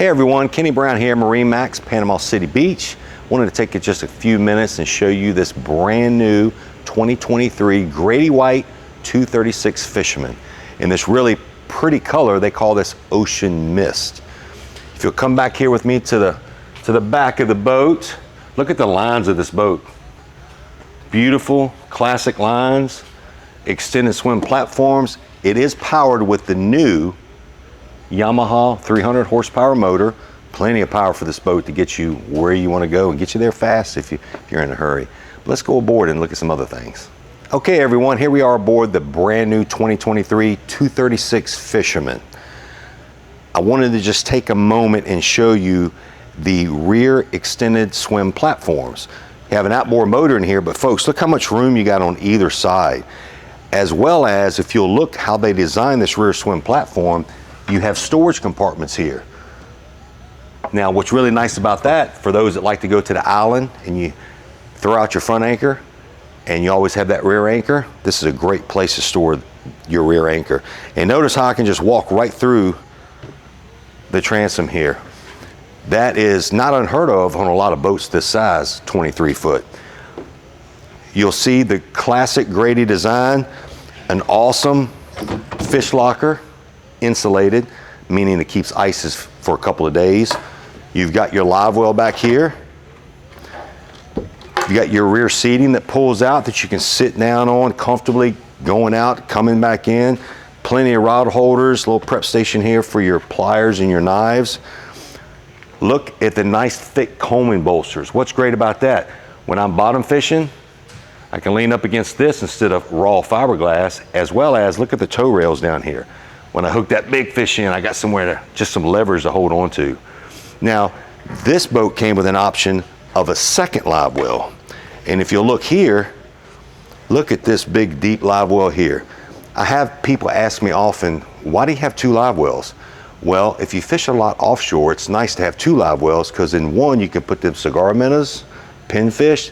Hey everyone, Kenny Brown here, MarineMax, Panama City Beach. Wanted to take just a few minutes and show you this brand new 2023 Grady-White 236 Fisherman. In this really pretty color, they call this Ocean Mist. If you'll come back here with me to the back of the boat, look at the lines of this boat. Beautiful, classic lines, extended swim platforms. It is powered with the new Yamaha 300 horsepower motor. Plenty of power for this boat to get you where you want to go and get you there fast if you're in a hurry. But let's go aboard and look at some other things. Okay everyone, here we are aboard the brand new 2023 236 Fisherman. I wanted to just take a moment and show you the rear extended swim platforms. You have an outboard motor in here, but folks, look how much room you got on either side. As well as, if you'll look how they designed this rear swim platform, you have storage compartments here. Now, what's really nice about that, for those that like to go to the island and you throw out your front anchor and you always have that rear anchor, this is a great place to store your rear anchor. And notice how I can just walk right through the transom here. That is not unheard of on a lot of boats this size, 23 foot. You'll see the classic Grady design, an awesome fish locker, insulated, meaning it keeps ices for a couple of days. You've got your live well back here. You got your rear seating that pulls out that you can sit down on comfortably, going out, coming back in. Plenty of rod holders, little prep station here for your pliers and your knives. Look at the nice thick combing bolsters. What's great about that? When I'm bottom fishing, I can lean up against this instead of raw fiberglass, as well as look at the tow rails down here. When I hook that big fish in, I got somewhere just some levers to hold on to. Now, this boat came with an option of a second live well. And if you'll look here, look at this big deep live well here. I have people ask me often, why do you have two live wells? Well, if you fish a lot offshore, it's nice to have two live wells because in one you can put them cigar minnows, pinfish.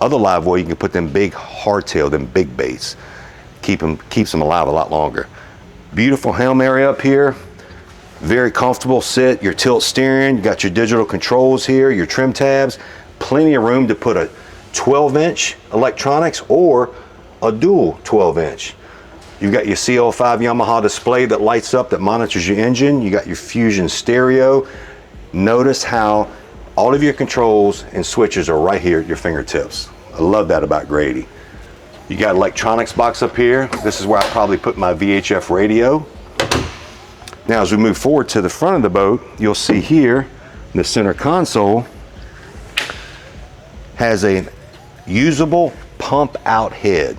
Other live well, you can put them big hardtail, them big baits. Keeps them alive a lot longer. Beautiful helm area up here. Very comfortable sit, your tilt steering, you got your digital controls here, your trim tabs. Plenty of room to put a 12-inch electronics or a dual 12-inch. You've got your CL5 Yamaha display that lights up, that monitors your engine. You got your Fusion stereo. Notice how all of your controls and switches are right here at your fingertips. I love that about Grady. You got electronics box up here. This is where I probably put my VHF radio. Now, as we move forward to the front of the boat, you'll see here the center console has a usable pump out head.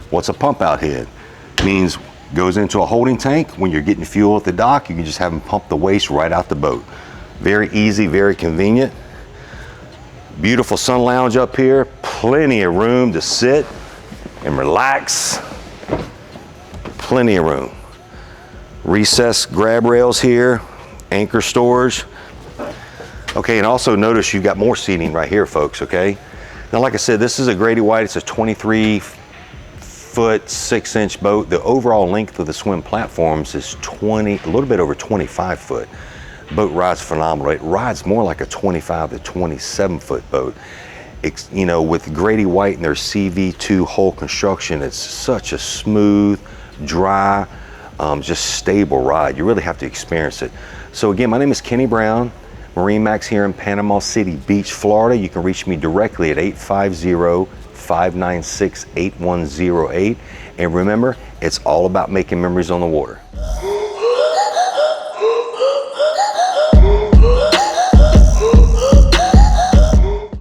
What's a pump out head? Means goes into a holding tank. When you're getting fuel at the dock, you can just have them pump the waste right out the boat. Very easy, very convenient. Beautiful sun lounge up here. Plenty of room to sit and relax. Plenty of room. Recessed grab rails here, anchor storage. Okay, and also notice you've got more seating right here, folks, okay? Now, like I said, this is a Grady-White. It's a 23 foot, 6-inch boat. The overall length of the swim platforms is a little bit over 25 foot. The boat rides phenomenal. It rides more like a 25 to 27 foot boat. You know, with Grady-White and their CV2 hull construction, it's such a smooth, dry, just stable ride. You really have to experience it. So again, my name is Kenny Brown, MarineMax here in Panama City Beach, Florida. You can reach me directly at 850-596-8108. And remember, it's all about making memories on the water.